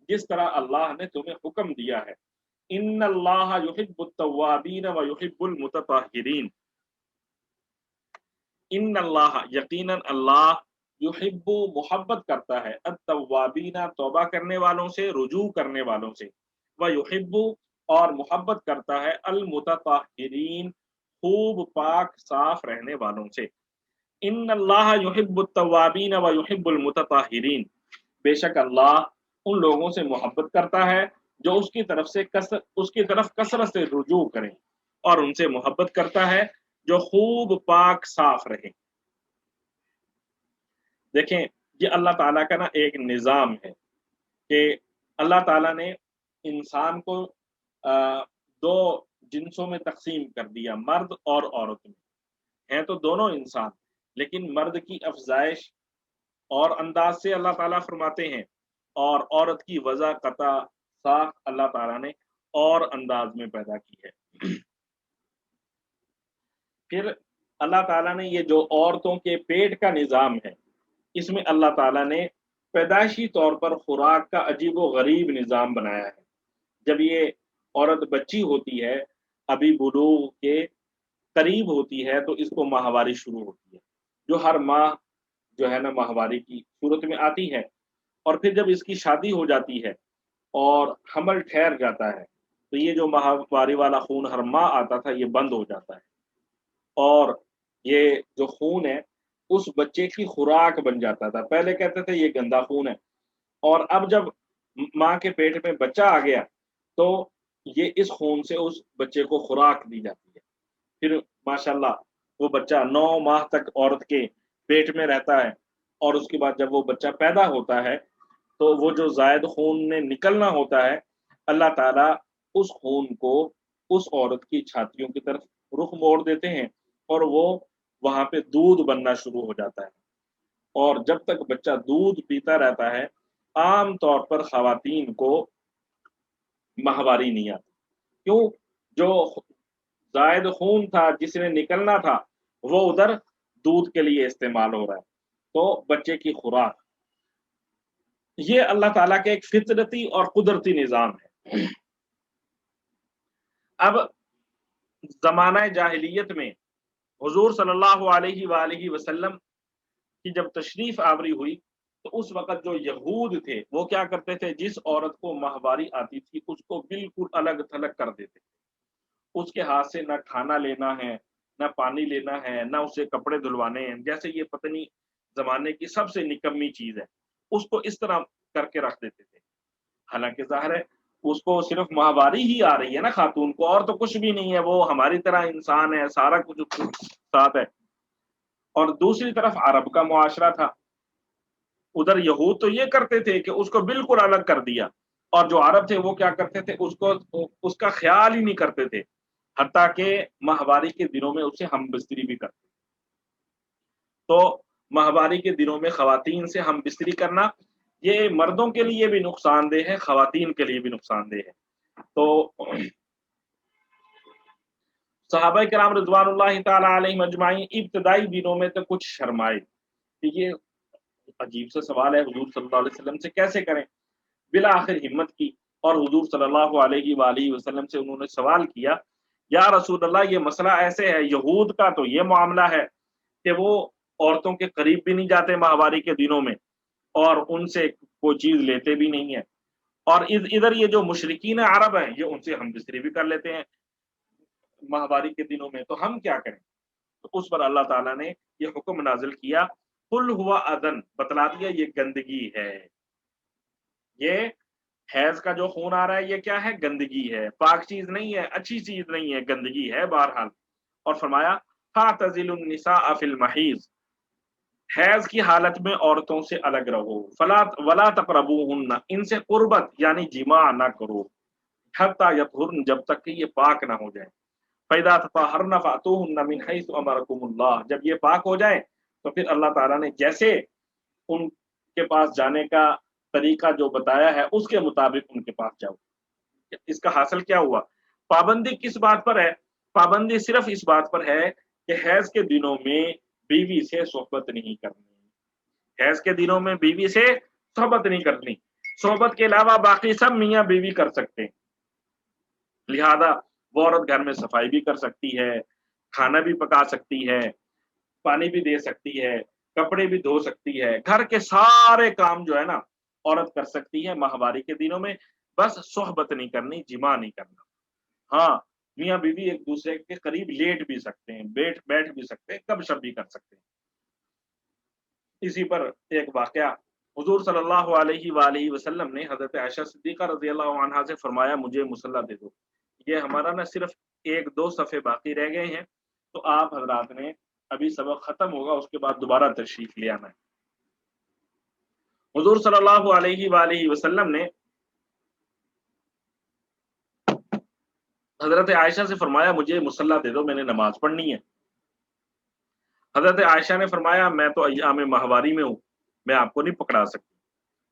جس طرح اللہ نے تمہیں حکم دیا ہے ان اللہ یحب التوابین و یحب المتطہرین ان اللہ یقینا اللہ یحب محبت کرتا ہے التوابین توبہ کرنے والوں سے رجوع کرنے والوں سے و یحب اور محبت کرتا ہے المتطہرین خوب پاک صاف رہنے والوں سے ان اللہ یحب التوابین و یحب المتطہرین بے شک اللہ ان لوگوں سے محبت کرتا ہے جو اس کی طرف کثرت سے رجوع کریں اور ان سے محبت کرتا ہے جو خوب پاک صاف رہے دیکھیں یہ اللہ تعالیٰ کا نا ایک نظام ہے کہ اللہ تعالیٰ نے انسان کو دو جنسوں میں تقسیم کر دیا مرد اور عورت میں ہیں تو دونوں انسان لیکن مرد کی افزائش اور انداز سے اللہ تعالیٰ فرماتے ہیں اور عورت کی وضع قطع ساخت اللہ تعالیٰ نے اور انداز میں پیدا کی ہے پھر اللہ تعالیٰ نے یہ جو عورتوں کے پیٹ کا نظام ہے اس میں اللہ تعالیٰ نے پیدائشی طور پر خوراک کا عجیب و غریب نظام بنایا ہے جب یہ عورت بچی ہوتی ہے ابھی بلوغ کے قریب ہوتی ہے تو اس کو ماہواری شروع ہوتی ہے جو ہر ماہ جو ہے نا ماہواری کی صورت میں آتی ہے اور پھر جب اس کی شادی ہو جاتی ہے اور حمل ٹھہر جاتا ہے تو یہ جو ماہواری والا خون ہر ماہ آتا تھا یہ بند ہو جاتا ہے اور یہ جو خون ہے اس بچے کی خوراک بن جاتا تھا پہلے کہتے تھے یہ گندا خون ہے اور اب جب ماں کے پیٹ میں بچہ آ گیا تو یہ اس خون سے اس بچے کو خوراک دی جاتی ہے پھر ماشاءاللہ وہ بچہ 9 ماہ تک عورت کے پیٹ میں رہتا ہے اور اس کے بعد جب وہ بچہ پیدا ہوتا ہے تو وہ جو زائد خون نے نکلنا ہوتا ہے اللہ تعالیٰ اس خون کو اس عورت کی چھاتیوں کی طرف رخ موڑ دیتے ہیں اور وہ وہاں پہ دودھ بننا شروع ہو جاتا ہے اور جب تک بچہ دودھ پیتا رہتا ہے عام طور پر خواتین کو ماہواری نہیں آتی کیوں جو زائد خون تھا جس نے نکلنا تھا وہ ادھر دودھ کے لیے استعمال ہو رہا ہے تو بچے کی خوراک یہ اللہ تعالیٰ کے ایک فطرتی اور قدرتی نظام ہے اب زمانہ جاہلیت میں حضور صلی اللہ علیہ وآلہ وسلم کی جب تشریف آوری ہوئی تو اس وقت جو یہود تھے وہ کیا کرتے تھے جس عورت کو ماہواری آتی تھی اس کو بالکل الگ تھلگ کر دیتے تھے اس کے ہاتھ سے نہ کھانا لینا ہے نہ پانی لینا ہے نہ اسے کپڑے دھلوانے ہیں جیسے یہ پتنی زمانے کی سب سے نکمی چیز ہے اس کو اس طرح کر کے رکھ دیتے تھے حالانکہ ظاہر ہے اس کو صرف ماہواری ہی آ رہی ہے نا خاتون کو اور تو کچھ بھی نہیں ہے وہ ہماری طرح انسان ہے سارا کچھ ساتھ ہے اور دوسری طرف عرب کا معاشرہ تھا ادھر یہود تو یہ کرتے تھے کہ اس کو بالکل الگ کر دیا اور جو عرب تھے وہ کیا کرتے تھے اس کا خیال ہی نہیں کرتے تھے حتیٰ کہ ماہواری کے دنوں میں اسے ہم بستری بھی کرتے تو ماہواری کے دنوں میں خواتین سے ہم بستری کرنا یہ مردوں کے لیے بھی نقصان دہ ہے خواتین کے لیے بھی نقصان دہ ہے تو صحابہ کرام رضوان اللہ تعالی علیہم اجمعین ابتدائی دنوں میں تو کچھ شرمائے کہ یہ عجیب سا سوال ہے حضور صلی اللہ علیہ وسلم سے کیسے کریں بالآخر ہمت کی اور حضور صلی اللہ علیہ وآلہ وسلم سے انہوں نے سوال کیا یا رسول اللہ یہ مسئلہ ایسے ہے یہود کا تو یہ معاملہ ہے کہ وہ عورتوں کے قریب بھی نہیں جاتے ماہواری کے دنوں میں اور ان سے کوئی چیز لیتے بھی نہیں ہے. اور ادھر یہ جو مشرکین عرب ہیں یہ ان سے ہم بستری بھی کر لیتے ہیں ماہواری کے دنوں میں، تو ہم کیا کریں؟ تو اس پر اللہ تعالیٰ نے یہ حکم نازل کیا، قل ہوا اذن، بتلا دیا یہ گندگی ہے. یہ حیض کا جو خون آ رہا ہے یہ کیا ہے؟ گندگی ہے، پاک چیز نہیں ہے، اچھی چیز نہیں ہے، گندگی ہے بہرحال. اور فرمایا فاعتزلوا النساء فی المحیض، حیض کی حالت میں عورتوں سے الگ رہو، فلا ولا تقربوہن، ان سے قربت یعنی جماع نہ کرو، حتی یطہرن، جب تک کہ یہ پاک نہ ہو جائے. فَإِذَا تَطَهَّرْنَ فَأْتُوهُنَّ مِنْ حَيْثُ أَمَرَكُمُ اللَّهُ، جب یہ پاک ہو جائے تو پھر اللہ تعالیٰ نے جیسے ان کے پاس جانے کا طریقہ جو بتایا ہے اس کے مطابق ان کے پاس جاؤ. اس کا حاصل کیا ہوا؟ پابندی کس بات پر ہے؟ پابندی صرف اس بات پر ہے کہ حیض کے دنوں میں بیوی سے صحبت نہیں کرنی. حیض کے دنوں میں بیوی سے صحبت نہیں کرنی. صحبت کے علاوہ باقی سب میاں بیوی کر سکتے ہیں. لہذا وہ عورت گھر میں صفائی بھی کر سکتی ہے، کھانا بھی پکا سکتی ہے، پانی بھی دے سکتی ہے، کپڑے بھی دھو سکتی ہے، گھر کے سارے کام جو ہے نا عورت کر سکتی ہے ماہواری کے دنوں میں. بس صحبت نہیں کرنی، جماع نہیں کرنا. ہاں میاں بیوی ایک دوسرے کے قریب لیٹ بھی سکتے ہیں، بیٹھ بھی سکتے ہیں، گپ شپ بھی کر سکتے ہیں. اسی پر ایک واقعہ، حضور صلی اللہ علیہ وآلہ وسلم نے حضرت عائشہ صدیقہ رضی اللہ عنہا سے فرمایا مجھے مصلی دے دو. یہ ہمارا نا صرف 1-2 صفحے باقی رہ گئے ہیں، تو آپ حضرات نے ابھی سبق ختم ہوگا اس کے بعد دوبارہ تشریف لے آنا ہے. حضور صلی اللہ علیہ وآلہ وسلم نے حضرت عائشہ سے فرمایا مجھے مصلی دے دو، میں نے نماز پڑھنی ہے. حضرت عائشہ نے فرمایا میں تو ایام ماہواری میں ہوں، میں آپ کو نہیں پکڑا سکتی.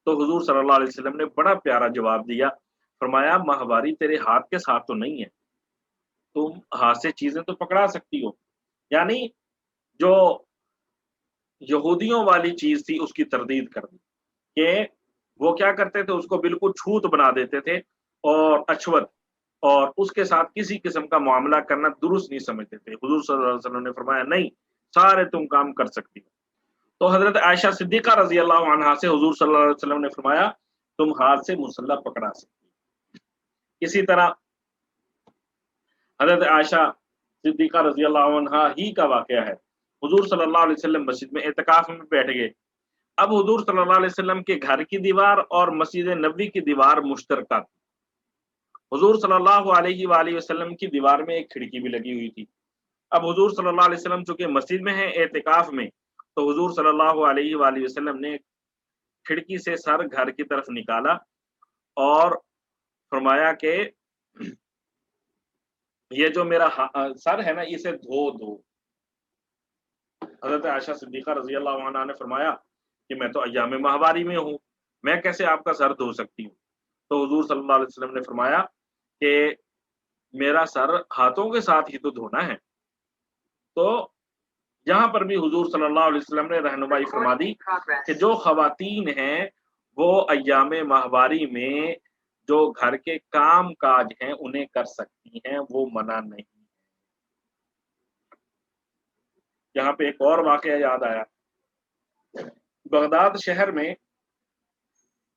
تو حضور صلی اللہ علیہ وسلم نے بڑا پیارا جواب دیا، فرمایا ماہواری تیرے ہاتھ کے ساتھ تو نہیں ہے، تم ہاتھ سے چیزیں تو پکڑا سکتی ہو. یعنی جو یہودیوں والی چیز تھی اس کی تردید کر دی کہ وہ کیا کرتے تھے، اس کو بالکل چھوت بنا دیتے تھے اور اچھوت، اور اس کے ساتھ کسی قسم کا معاملہ کرنا درست نہیں سمجھتے تھے. حضور صلی اللہ علیہ وسلم نے فرمایا نہیں، سارے تم کام کر سکتی ہو. تو حضرت عائشہ صدیقہ رضی اللہ عنہا سے حضور صلی اللہ علیہ وسلم نے فرمایا تم ہاتھ سے مصلی پکڑا سکتی. اسی طرح حضرت عائشہ صدیقہ رضی اللہ عنہا ہی کا واقعہ ہے. حضور صلی اللہ علیہ وسلم مسجد میں اعتکاف میں بیٹھ گئے. اب حضور صلی اللہ علیہ وسلم کے گھر کی دیوار اور مسجد نبوی کی دیوار مشترکہ تھی. حضور صلی اللہ علیہ وآلہ وسلم کی دیوار میں ایک کھڑکی بھی لگی ہوئی تھی. اب حضور صلی اللہ علیہ وسلم چونکہ مسجد میں ہیں اعتکاف میں، تو حضور صلی اللہ علیہ وآلہ وسلم نے کھڑکی سے سر گھر کی طرف نکالا اور فرمایا کہ یہ جو میرا سر ہے نا اسے دھو دو. حضرت عائشہ صدیقہ رضی اللہ عنہا نے فرمایا کہ میں تو ایام ماہواری میں ہوں، میں کیسے آپ کا سر دھو سکتی ہوں؟ تو حضور صلی اللہ علیہ وسلم نے فرمایا کہ میرا سر ہاتھوں کے ساتھ ہی تو دھونا ہے. تو یہاں پر بھی حضور صلی اللہ علیہ وسلم نے رہنمائی فرما دی کہ جو خواتین ہیں وہ ایام ماہواری میں جو گھر کے کام کاج ہیں انہیں کر سکتی ہیں، وہ منع نہیں. یہاں پہ ایک اور واقعہ یاد آیا. بغداد شہر میں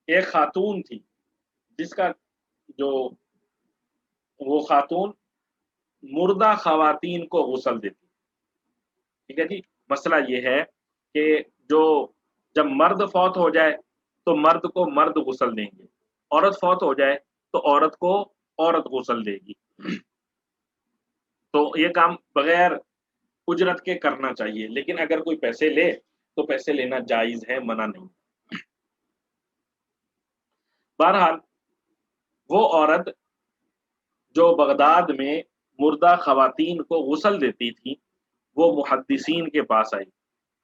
ایک خاتون تھی جس کا جو وہ خاتون مردہ خواتین کو غسل دیتی. ٹھیک ہے جی، مسئلہ یہ ہے کہ جو جب مرد فوت ہو جائے تو مرد کو مرد غسل دیں گے، عورت فوت ہو جائے تو عورت کو عورت غسل دے گی. تو یہ کام بغیر اجرت کے کرنا چاہیے، لیکن اگر کوئی پیسے لے تو پیسے لینا جائز ہے، منع نہیں. بہرحال وہ عورت جو بغداد میں مردہ خواتین کو غسل دیتی تھی وہ محدثین کے پاس آئی.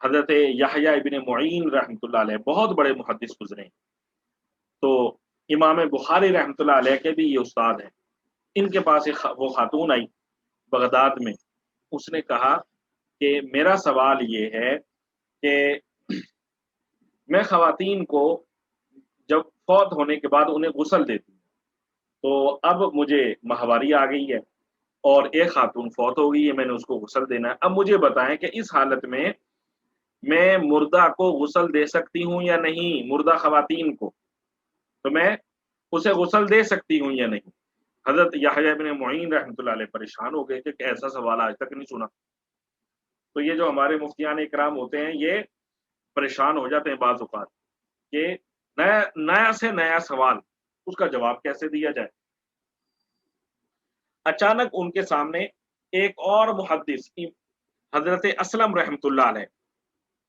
حضرت یحییٰ ابن معین رحمۃ اللہ علیہ بہت بڑے محدث گزرے ہیں، تو امام بخاری رحمۃ اللہ علیہ کے بھی یہ استاد ہیں. ان کے پاس وہ خاتون آئی بغداد میں. اس نے کہا کہ میرا سوال یہ ہے کہ میں خواتین کو جب فوت ہونے کے بعد انہیں غسل دیتی ہوں، تو اب مجھے ماہواری آ گئی ہے اور ایک خاتون فوت ہو گئی ہے، میں نے اس کو غسل دینا ہے. اب مجھے بتائیں کہ اس حالت میں میں مردہ کو غسل دے سکتی ہوں یا نہیں، مردہ خواتین کو، تو میں اسے غسل دے سکتی ہوں یا نہیں؟ حضرت یحییٰ بن معین رحمۃ اللہ علیہ پریشان ہو گئے کہ ایسا سوال آج تک نہیں سنا۔ تو یہ جو ہمارے مفتیان اکرام ہوتے ہیں یہ پریشان ہو جاتے ہیں بعض اوقات کہ نیا سے نیا سوال، اس کا جواب کیسے دیا جائے۔ اچانک ان کے سامنے ایک اور محدث حضرت اسلم رحمۃ اللہ علیہ،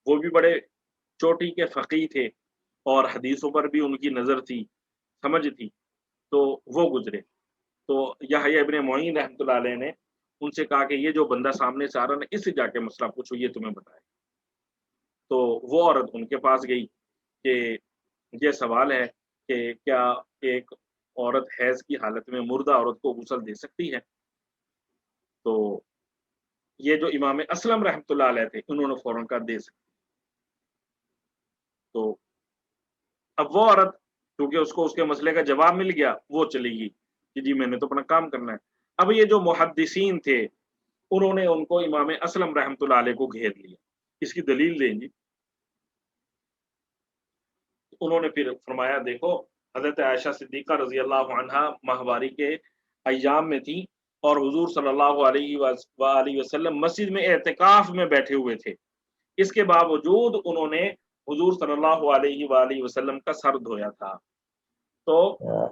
وہ بھی بڑے چوٹی کے فقیہ تھے اور حدیثوں پر بھی ان کی نظر تھی، سمجھ تھی، تو وہ گزرے۔ تو یحییٰ ابن معین رحمۃ اللہ علیہ نے ان سے کہا کہ یہ جو بندہ سامنے سے آ رہا ہے اس سے جا کے مسئلہ پوچھو، یہ تمہیں بتائے۔ تو وہ عورت ان کے پاس گئی کہ یہ سوال ہے کہ کیا ایک عورت حیض کی حالت میں مردہ عورت کو غسل دے سکتی ہے؟ تو یہ جو امام اسلم رحمۃ اللہ علیہ تھے انہوں نے فوراً کہا دے سکتی۔ تو اب وہ عورت کیونکہ اس کو اس کے مسئلے کا جواب مل گیا، وہ چلی گئی کہ جی میں نے تو اپنا کام کرنا ہے۔ اب یہ جو محدثین تھے انہوں نے ان کو امام اسلم رحمۃ اللہ علیہ کو گھیر لیا، اس کی دلیل دیں جی۔ انہوں نے پھر فرمایا دیکھو حضرت عائشہ صدیقہ رضی اللہ عنہا ماہواری کے ایام میں تھی اور حضور صلی اللہ علیہ وآلہ وسلم مسجد میں اعتکاف میں بیٹھے ہوئے تھے، اس کے باوجود انہوں نے حضور صلی اللہ علیہ وآلہ وسلم کا سر دھویا تھا۔ تو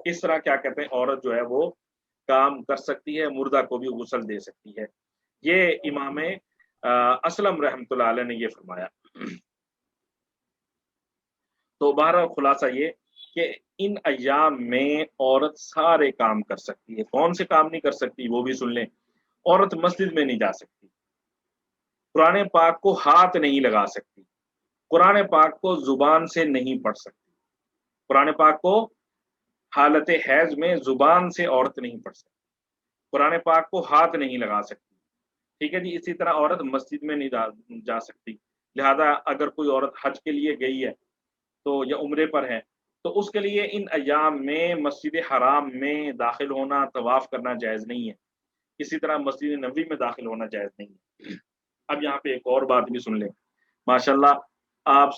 اس طرح کیا کہتے ہیں عورت جو ہے وہ کام کر سکتی ہے، مردہ کو بھی غسل دے سکتی ہے۔ یہ امام اسلم رحمۃ اللہ علیہ نے یہ فرمایا۔ تو بہرحال خلاصہ یہ کہ ان ایام میں عورت سارے کام کر سکتی ہے۔ کون سے کام نہیں کر سکتی وہ بھی سن لیں۔ عورت مسجد میں نہیں جا سکتی، قرآن پاک کو ہاتھ نہیں لگا سکتی، قرآن پاک کو زبان سے نہیں پڑھ سکتی، قرآن پاک کو حالت حیض میں زبان سے عورت نہیں پڑھ سکتی، قرآن پاک کو ہاتھ نہیں لگا سکتی، ٹھیک ہے جی۔ اسی طرح عورت مسجد میں نہیں جا سکتی، لہذا اگر کوئی عورت حج کے لیے گئی ہے تو یا عمرے پر ہے تو اس کے لیے ان ایام میں مسجد حرام میں داخل ہونا، طواف کرنا جائز نہیں ہے، اسی طرح مسجد نبوی میں داخل ہونا جائز نہیں ہے۔ اب یہاں پہ ایک اور بات بھی سن لیں، ماشاءاللہ آپ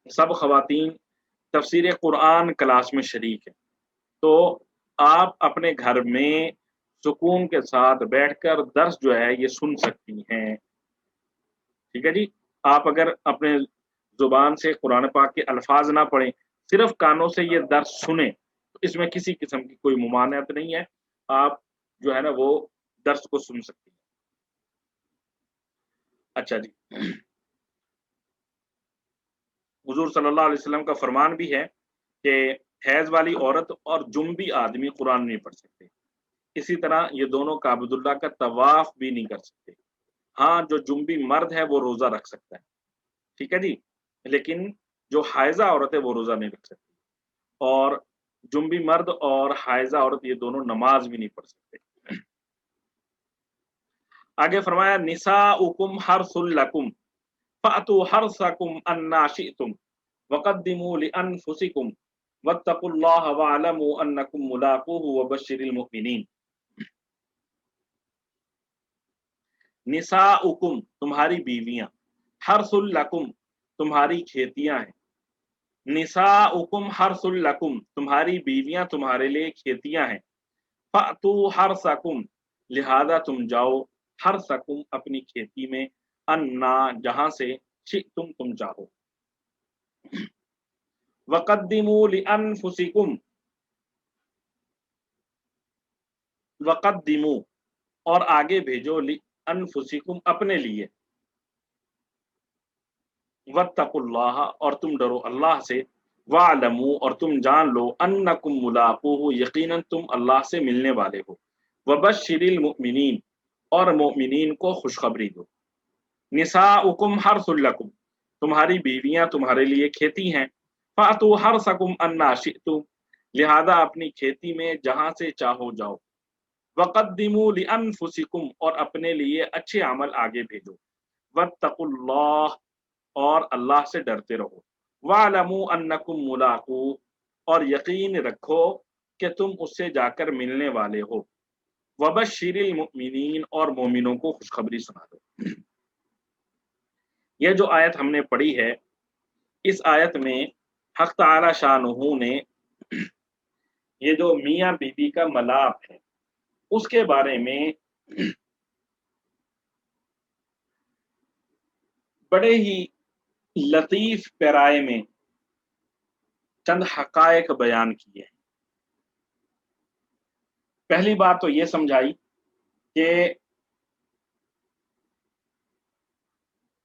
سب خواتین تفسیر قرآن کلاس میں شریک ہیں، تو آپ اپنے گھر میں سکون کے ساتھ بیٹھ کر درس جو ہے یہ سن سکتی ہیں، ٹھیک ہے جی۔ آپ اگر اپنے زبان سے قرآن پاک کے الفاظ نہ پڑھیں، صرف کانوں سے یہ درس سنیں تو اس میں کسی قسم کی کوئی ممانعت نہیں ہے، آپ جو ہے نا وہ درس کو سن سکتی ہیں۔ اچھا جی، حضور صلی اللہ علیہ وسلم کا فرمان بھی ہے کہ حیض والی عورت اور جنبی آدمی قرآن نہیں پڑھ سکتے، اسی طرح یہ دونوں کعبۃ اللہ کا طواف بھی نہیں کر سکتے۔ ہاں جو جنبی مرد ہے وہ روزہ رکھ سکتا ہے، ٹھیک ہے جی، لیکن جو حائضہ عورت ہے وہ روزہ نہیں رکھ سکتی، اور جنبی مرد اور حائضہ عورت یہ دونوں نماز بھی نہیں پڑھ سکتے۔ آگے فرمایا نساؤکم حرث لکم فأتوا حرثکم انا شئتم وقدموا لانفسکم واتقوا اللہ واعلموا انکم ملاقوہ وبشر المؤمنین۔ نساؤکم تمہاری بیویاں، حرث لکم تمہاری کھیتیاں ہیں، نساؤکم حرث لکم تمہاری بیویاں تمہارے لیے کھیتیاں ہیں، فأتوا حرثکم لہذا تم جاؤ حرثکم اپنی کھیتی میں، انا جہاں سے شئتم تم چاہو، وقدموا لانفسکم وقدموا اور آگے بھیجو لانفسکم اپنے لیے، واتقوا اللہ اور تم ڈرو اللہ سے، واعلموا اور تم جان لو انکم ملاقوہ یقیناً تم اللہ سے ملنے والے ہو، وبشر المؤمنین اور مومنین کو خوشخبری دو۔ نساؤکم حرث لکم تمہاری بیویاں تمہارے لیے کھیتی ہیں، فأتوا حرثکم انا شئتم لہذا اپنی کھیتی میں جہاں سے چاہو جاؤ، وقدموا لانفسکم اور اپنے لیے اچھے عمل آگے بھیجو، واتقوا اللہ اور اللہ سے ڈرتے رہو، وَاعْلَمُوا أَنَّكُمْ مُلَاقُوهُ اور یقین رکھو کہ تم اس سے جا کر ملنے والے ہو، وَبَشِّرِ الْمُؤْمِنِينَ اور مومنوں کو خوشخبری سنا دو۔ یہ جو آیت ہم نے پڑھی ہے، اس آیت میں حق تعالی شانہ نے یہ جو میاں بیوی کا ملاپ ہے اس کے بارے میں بڑے ہی لطیف پیرائے میں چند حقائق بیان کیے ہیں۔ پہلی بات تو یہ سمجھائی کہ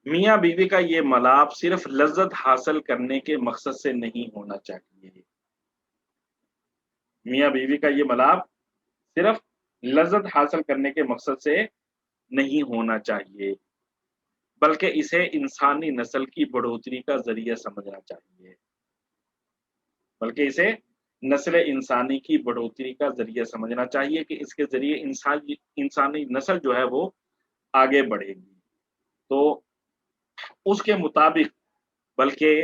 میاں بیوی کا یہ ملاپ صرف لذت حاصل کرنے کے مقصد سے نہیں ہونا چاہیے۔ میاں بیوی کا یہ ملاپ صرف لذت حاصل کرنے کے مقصد سے نہیں ہونا چاہیے، بلکہ اسے انسانی نسل کی بڑھوتری کا ذریعہ سمجھنا چاہیے، بلکہ اسے نسل انسانی کی بڑھوتری کا ذریعہ سمجھنا چاہیے کہ اس کے ذریعے انسانی نسل جو ہے وہ آگے بڑھے گی۔ تو اس کے مطابق بلکہ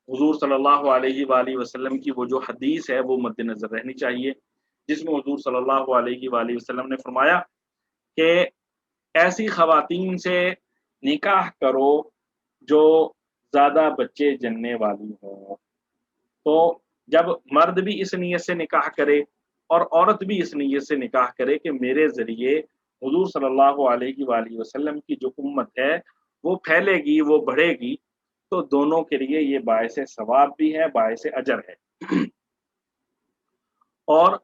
حضور صلی اللہ علیہ وآلہ وسلم کی وہ جو حدیث ہے وہ مد نظر رہنی چاہیے، جس میں حضور صلی اللہ علیہ وآلہ وسلم نے فرمایا کہ ایسی خواتین سے نکاح کرو جو زیادہ بچے جننے والی ہوں۔ تو جب مرد بھی اس نیت سے نکاح کرے اور عورت بھی اس نیت سے نکاح کرے کہ میرے ذریعے حضور صلی اللہ علیہ وآلہ وسلم کی جو امت ہے وہ پھیلے گی، وہ بڑھے گی، تو دونوں کے لیے یہ باعث ثواب بھی ہے، باعث اجر ہے۔ اور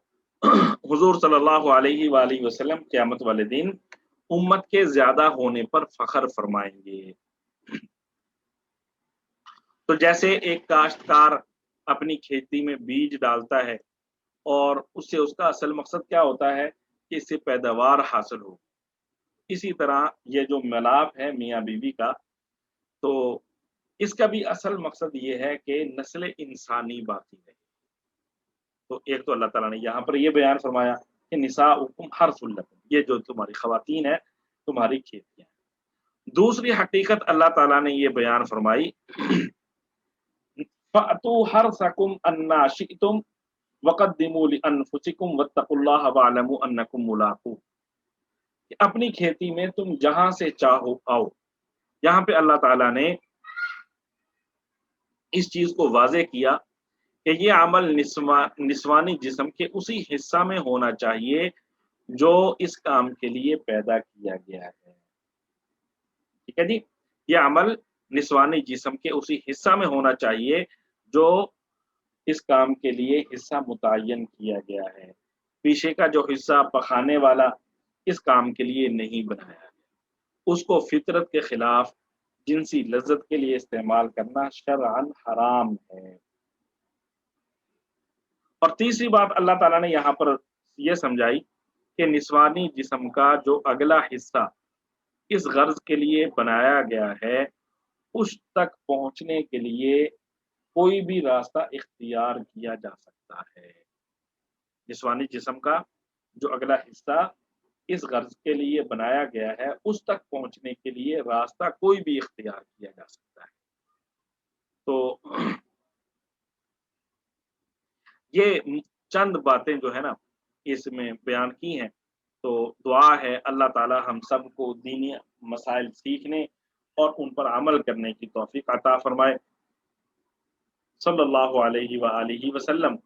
حضور صلی اللہ علیہ وآلہ وسلم قیامت والے دن امت کے زیادہ ہونے پر فخر فرمائیں گے۔ تو جیسے ایک کاشتکار اپنی کھیتی میں بیج ڈالتا ہے اور اس سے اس کا اصل مقصد کیا ہوتا ہے کہ اس سے پیداوار حاصل ہو، اسی طرح یہ جو ملاپ ہے میاں بیوی کا، تو اس کا بھی اصل مقصد یہ ہے کہ نسل انسانی باقی رہے۔ تو ایک تو اللہ تعالیٰ نے یہاں پر یہ بیان فرمایا کہ نساؤکم حرث لکم، یہ جو تمہاری خواتین ہیں تمہاری کھیتیاں ہیں۔ دوسری حقیقت اللہ تعالیٰ نے یہ بیان فرمائی فَأْتُوا حَرْثَكُمْ أَنَّا شِئْتُمْ وَقَدِّمُوا لِأَنفُسِكُمْ وَاتَّقُوا اللَّهَ وَاعْلَمُوا أَنَّكُمْ مُلَاقُوهُ، کہ اپنی کھیتی میں تم جہاں سے چاہو آؤ۔ یہاں پہ اللہ تعالیٰ نے اس چیز کو واضح کیا کہ یہ عمل نسوانی جسم کے اسی حصہ میں ہونا چاہیے جو اس کام کے لیے پیدا کیا گیا ہے۔ ٹھیک ہے جی، یہ عمل نسوانی جسم کے اسی حصہ میں ہونا چاہیے جو اس کام کے لیے حصہ متعین کیا گیا ہے۔ پیچھے کا جو حصہ پخانے والا اس کام کے لیے نہیں بنایا گیا، اس کو فطرت کے خلاف جنسی لذت کے لیے استعمال کرنا شرعاً حرام ہے۔ اور تیسری بات اللہ تعالیٰ نے یہاں پر یہ سمجھائی کہ نسوانی جسم کا جو اگلا حصہ اس غرض کے لیے بنایا گیا ہے اس تک پہنچنے کے لیے کوئی بھی راستہ اختیار کیا جا سکتا ہے۔ نسوانی جسم کا جو اگلا حصہ اس غرض کے لیے بنایا گیا ہے اس تک پہنچنے کے لیے راستہ کوئی بھی اختیار کیا جا سکتا ہے۔ تو یہ چند باتیں جو ہے نا اس میں بیان کی ہیں، تو دعا ہے اللہ تعالی ہم سب کو دینی مسائل سیکھنے اور ان پر عمل کرنے کی توفیق عطا فرمائے۔ صلی اللہ علیہ وآلہ وسلم۔